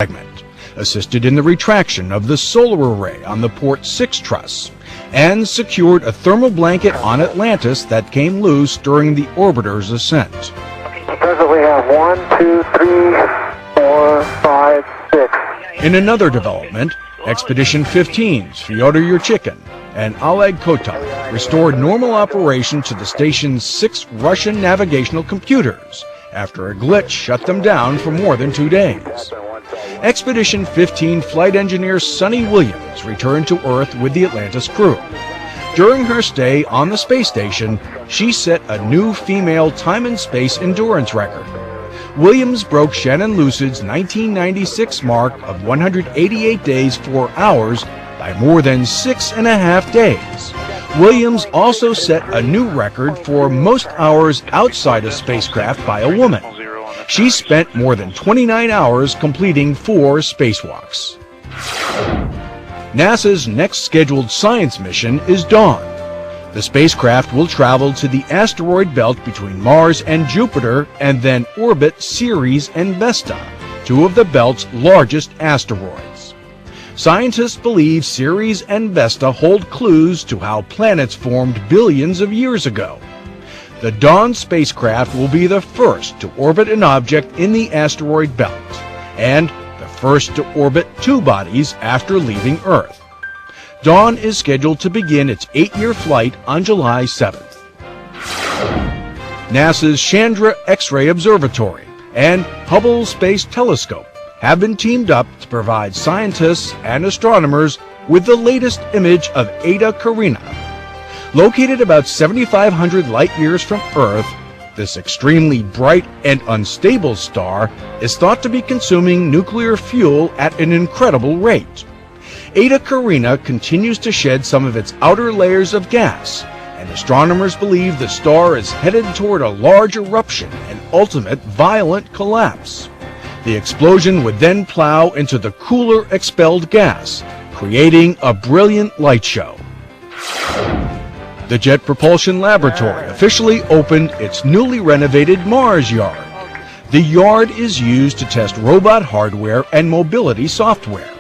segment, assisted in the retraction of the solar array on the Port 6 truss, and secured a thermal blanket on Atlantis that came loose during the orbiter's ascent. Presently have 1, 2, 3, 4, 5, 6. In another development, Expedition 15's Fyodor Yurchikhin and Oleg Kotov restored normal operation to the station's 6 Russian navigational computers after a glitch shut them down for more than 2 days. Expedition 15 flight engineer Sunny Williams returned to Earth with the Atlantis crew. During her stay on the space station, she set a new female time and space endurance record. Williams broke Shannon Lucid's 1996 mark of 188 days 4 hours by more than 6.5 days. Williams also set a new record for most hours outside a spacecraft by a woman. She spent more than 29 hours completing 4 spacewalks. NASA's next scheduled science mission is Dawn. The spacecraft will travel to the asteroid belt between Mars and Jupiter and then orbit Ceres and Vesta, 2 of the belt's largest asteroids. Scientists believe Ceres and Vesta hold clues to how planets formed billions of years ago. The Dawn spacecraft will be the first to orbit an object in the asteroid belt, and the first to orbit 2 bodies after leaving Earth. Dawn is scheduled to begin its 8-year flight on July 7th. NASA's Chandra X-ray Observatory and Hubble Space Telescope have been teamed up to provide scientists and astronomers with the latest image of Eta Carina. Located about 7,500 light-years from Earth, this extremely bright and unstable star is thought to be consuming nuclear fuel at an incredible rate. Eta Carina continues to shed some of its outer layers of gas, and astronomers believe the star is headed toward a large eruption and ultimate violent collapse. The explosion would then plow into the cooler expelled gas, creating a brilliant light show. The Jet Propulsion Laboratory officially opened its newly renovated Mars Yard. The yard is used to test robot hardware and mobility software.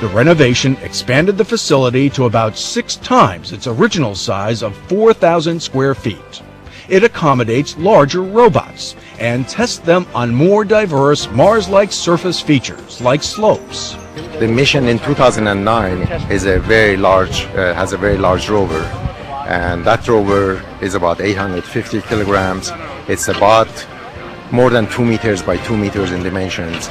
The renovation expanded the facility to about 6 times its original size of 4,000 square feet. It accommodates larger robots and tests them on more diverse Mars-like surface features like slopes. The mission in 2009 is has a very large rover, and that rover is about 850 kilograms. It's about more than 2 meters by 2 meters in dimensions.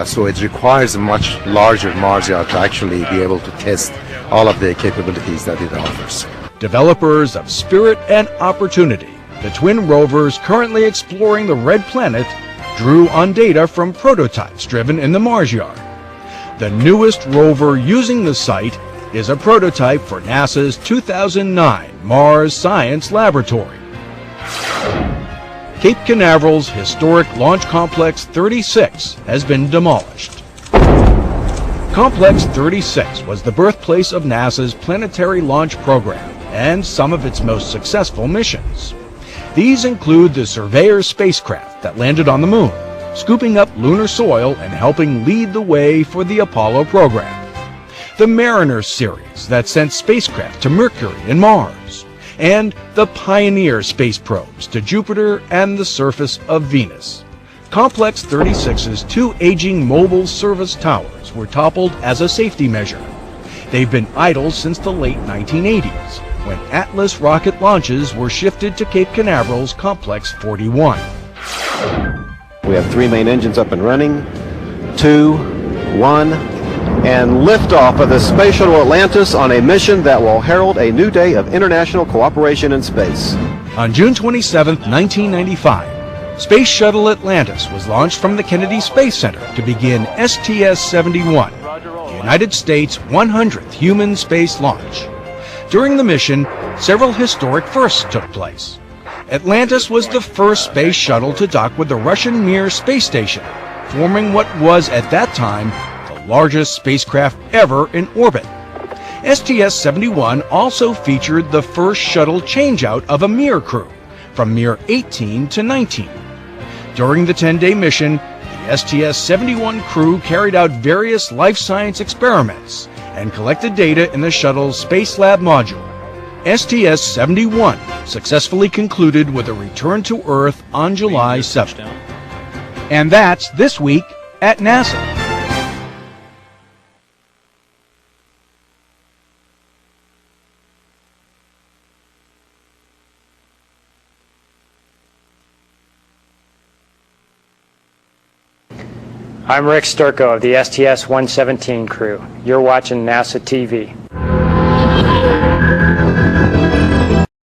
So it requires a much larger Mars yard to actually be able to test all of the capabilities that it offers. Developers of Spirit and Opportunity, the twin rovers currently exploring the red planet, drew on data from prototypes driven in the Mars yard. The newest rover using the site is a prototype for NASA's 2009 Mars Science Laboratory. Cape Canaveral's historic Launch Complex 36 has been demolished. Complex 36 was the birthplace of NASA's planetary launch program and some of its most successful missions. These include the Surveyor spacecraft that landed on the Moon, scooping up lunar soil and helping lead the way for the Apollo program. The Mariner series that sent spacecraft to Mercury and Mars, and the Pioneer space probes to Jupiter and the surface of Venus. Complex 36's 2 aging mobile service towers were toppled as a safety measure. They've been idle since the late 1980s, when Atlas rocket launches were shifted to Cape Canaveral's Complex 41. We have 3 main engines up and running, 2, 1, and liftoff of the Space Shuttle Atlantis on a mission that will herald a new day of international cooperation in space. On June 27, 1995, Space Shuttle Atlantis was launched from the Kennedy Space Center to begin STS-71, the United States' 100th human space launch. During the mission, several historic firsts took place. Atlantis was the first space shuttle to dock with the Russian Mir space station, forming what was at that time the largest spacecraft ever in orbit. STS-71 also featured the first shuttle changeout of a Mir crew, from Mir 18 to 19. During the 10-day mission, the The STS-71 crew carried out various life science experiments and collected data in the shuttle's Space Lab module. STS-71 successfully concluded with a return to Earth on July 7th. And that's this week at NASA. I'm Rick Sturko of the STS-117 crew. You're watching NASA TV.